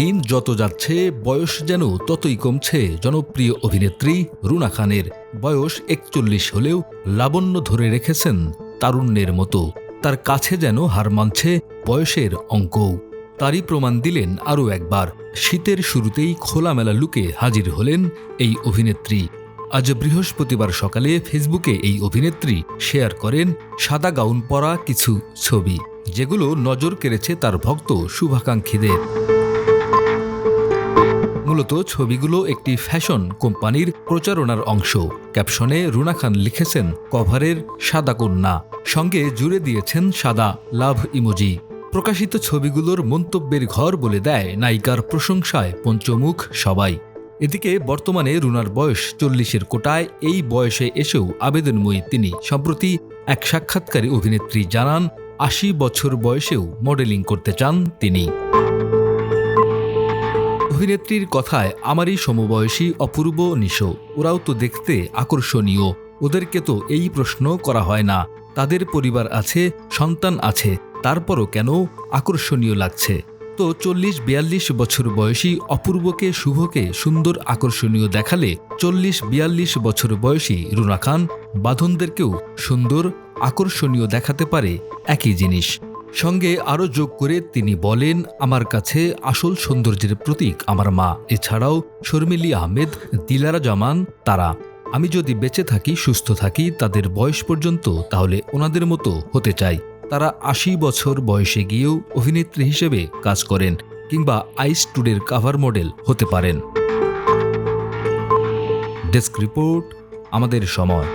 দিন যত যাচ্ছে বয়স যেন ততই কমছে জনপ্রিয় অভিনেত্রী রুনা খানের। বয়স ৪১ হলেও লাবণ্য ধরে রেখেছেন তারুণ্যের মতো। তার কাছে যেন হার মানছে বয়সের অঙ্কও। তারই প্রমাণ দিলেন আরও একবার। শীতের শুরুতেই খোলামেলা লুকে হাজির হলেন এই অভিনেত্রী। আজ বৃহস্পতিবার সকালে ফেসবুকে এই অভিনেত্রী শেয়ার করেন সাদা গাউন পরা কিছু ছবি, যেগুলো নজর কেড়েছে তার ভক্ত শুভাকাঙ্ক্ষীদের। মূলত ছবিগুলো একটি ফ্যাশন কোম্পানির প্রচারণার অংশ। ক্যাপশনে রুনা খান লিখেছেন কভারের সাদা কন্যা, সঙ্গে জুড়ে দিয়েছেন সাদা লাভ ইমোজি। প্রকাশিত ছবিগুলোর মন্তব্যের ঘর বলে দেয় নায়িকার প্রশংসায় পঞ্চমুখ সবাই। এদিকে বর্তমানে রুনার বয়স ৪০-এর কোটায়। এই বয়সে এসেও আবেদনময়ী তিনি। সম্প্রতি এক সাক্ষাৎকারে অভিনেত্রী জানান ৮০ বছর বয়সেও মডেলিং করতে চান তিনি। অভিনেত্রীর কথায়, আমারই সমবয়সী অপূর্ব নিশো, ওরাও তো দেখতে আকর্ষণীয়। ওদেরকে তো এই প্রশ্ন করা হয় না। তাদের পরিবার আছে, সন্তান আছে, তারপরও কেন আকর্ষণীয় লাগছে? তো ৪০-৪২ বছর বয়সী অপূর্বকে শুভকে সুন্দর আকর্ষণীয় দেখালে ৪০-৪২ বছর বয়সী রুনা খান বাঁধনদেরকেও সুন্দর আকর্ষণীয় দেখাতে পারে একই জিনিস। সঙ্গে আরও যোগ করে তিনি বলেন, আমার কাছে আসল সৌন্দর্যের প্রতীক আমার মা, এছাড়াও শর্মিলী আহমেদ, দিলারা জামান, তারা। আমি যদি বেঁচে থাকি, সুস্থ থাকি তাদের বয়স পর্যন্ত, তাহলে ওনাদের মতো হতে চাই। তারা ৮০ বছর বয়সে গিয়েও অভিনেত্রী হিসেবে কাজ করেন, কিংবা আইস টুডের কাভার মডেল হতে পারেন। ডেস্ক রিপোর্ট, আমাদের সময়।